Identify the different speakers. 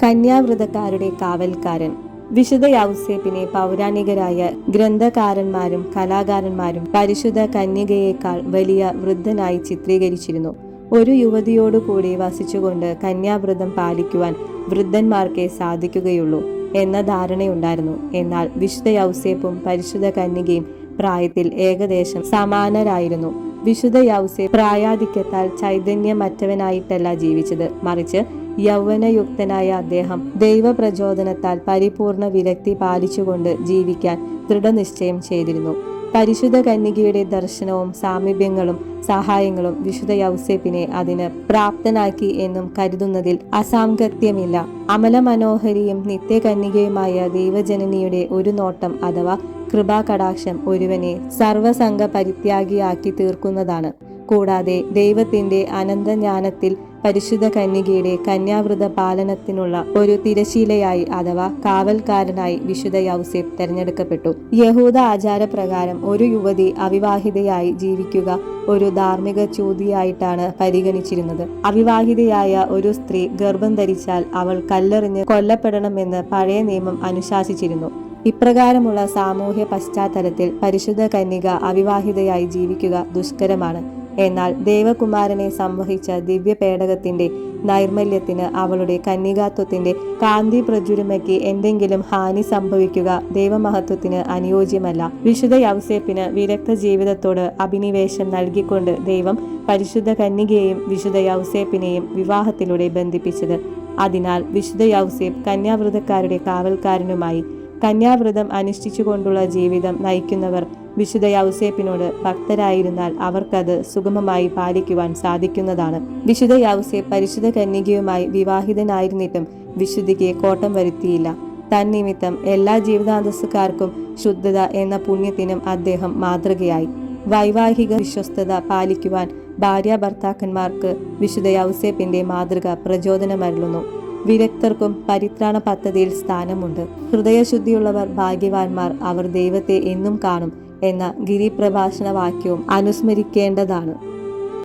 Speaker 1: കന്യാവ്രതക്കാരുടെ കാവൽക്കാരൻ. വിശുദ്ധ യൗസേപ്പിനെ പൗരാണികരായ ഗ്രന്ഥകാരന്മാരും കലാകാരന്മാരും പരിശുദ്ധ കന്യകയേക്കാൾ വലിയ വൃദ്ധനായി ചിത്രീകരിച്ചിരുന്നു. ഒരു യുവതിയോടുകൂടി വസിച്ചുകൊണ്ട് കന്യാവ്രതം പാലിക്കുവാൻ വൃദ്ധന്മാർക്കേ സാധിക്കുകയുള്ളൂ എന്ന ധാരണയുണ്ടായിരുന്നു. എന്നാൽ വിശുദ്ധ യൗസേപ്പും പരിശുദ്ധ കന്യകയും പ്രായത്തിൽ ഏകദേശം സമാനരായിരുന്നു. വിശുദ്ധ യൗസേപ്പ് പ്രായാധിക്യത്താൽ ചൈതന്യമറ്റവനായിട്ടല്ല ജീവിച്ചത്, മറിച്ച് യൗവനയുക്തനായ അദ്ദേഹം ദൈവപ്രചോദനത്താൽ പരിപൂർണ വിരക്തി പാലിച്ചുകൊണ്ട് ജീവിക്കാൻ ദൃഢനിശ്ചയം ചെയ്തിരുന്നു. പരിശുദ്ധ കന്യകയുടെ ദർശനവും സാമീപ്യങ്ങളും സഹായങ്ങളും വിശുദ്ധ യൗസേപ്പിനെ അതിന് പ്രാപ്തനാക്കി എന്നും കരുതുന്നതിൽ അസാംഗത്യമില്ല. അമലമനോഹരിയും നിത്യകന്യകയുമായ ദൈവജനനിയുടെ ഒരു നോട്ടം അഥവാ കൃപാകടാക്ഷം ഒരുവനെ സർവസംഘ പരിത്യാഗിയാക്കി തീർക്കുന്നതാണ്. കൂടാതെ ദൈവത്തിന്റെ അനന്തജ്ഞാനത്തിൽ പരിശുദ്ധ കന്യകയുടെ കന്യാവ്രത പാലനത്തിനുള്ള ഒരു തിരശീലയായി അഥവാ കാവൽക്കാരനായി വിശുദ്ധ യൗസേപ്പ് തെരഞ്ഞെടുക്കപ്പെട്ടു. യഹൂദ ആചാരപ്രകാരം ഒരു യുവതി അവിവാഹിതയായി ജീവിക്കുക ഒരു ധാർമ്മിക ചൂതിയായിട്ടാണ് പരിഗണിച്ചിരുന്നത്. അവിവാഹിതയായ ഒരു സ്ത്രീ ഗർഭം ധരിച്ചാൽ അവൾ കല്ലെറിഞ്ഞ് കൊല്ലപ്പെടണമെന്ന് പഴയ നിയമം അനുശാസിച്ചിരുന്നു. ഇപ്രകാരമുള്ള സാമൂഹ്യ പശ്ചാത്തലത്തിൽ പരിശുദ്ധ കന്യക അവിവാഹിതയായി ജീവിക്കുക ദുഷ്കരമാണ്. എന്നാൽ ദേവകുമാരനെ സംവഹിച്ച ദിവ്യ പേടകത്തിന്റെ നൈർമല്യത്തിന് അവളുടെ കന്യകാത്വത്തിന്റെ കാന്തി പ്രചുരമയ്ക്ക് എന്തെങ്കിലും ഹാനി സംഭവിക്കുക ദൈവമഹത്വത്തിന് അനുയോജ്യമല്ല. വിശുദ്ധ യൗസേപ്പിന് വിരക്ത ജീവിതത്തോട് അഭിനിവേശം നൽകിക്കൊണ്ട് ദൈവം പരിശുദ്ധ കന്യകയെയും വിശുദ്ധ യൗസേപ്പിനെയും വിവാഹത്തിലൂടെ ബന്ധിപ്പിച്ചത്. അതിനാൽ വിശുദ്ധ യൗസേപ്പ് കന്യാവ്രതക്കാരുടെ കാവൽക്കാരനുമായി. കന്യാവ്രതം അനുഷ്ഠിച്ചുകൊണ്ടുള്ള ജീവിതം നയിക്കുന്നവർ വിശുദ്ധ യൗസേപ്പിനോട് ഭക്തരായിരുന്നാൽ അവർക്കത് സുഗമമായി പാലിക്കുവാൻ സാധിക്കുന്നതാണ്. വിശുദ്ധ യൗസേപ്പ് പരിശുദ്ധ കന്യകയുമായി വിവാഹിതനായിരുന്നിട്ടും വിശുദ്ധിക്ക് കോട്ടം വരുത്തിയില്ല. തന്നിമിത്തം എല്ലാ ജീവിതാന്തസ്സുകാർക്കും ശുദ്ധത എന്ന പുണ്യത്തിനും അദ്ദേഹം മാതൃകയായി. വൈവാഹിക വിശ്വസ്തത പാലിക്കുവാൻ ഭാര്യാഭർത്താക്കന്മാർക്ക് വിശുദ്ധ യൗസേപ്പിന്റെ മാതൃക പ്രചോദനമരുളുന്നു. വിരക്തർക്കും പരിത്രാണ പദ്ധതിയിൽ സ്ഥാനമുണ്ട്. ഹൃദയശുദ്ധിയുള്ളവർ ഭാഗ്യവാന്മാർ, അവർ ദൈവത്തെ എന്നും കാണും എന്ന ഗിരിപ്രഭാഷണ വാക്യവും അനുസ്മരിക്കേണ്ടതാണ്.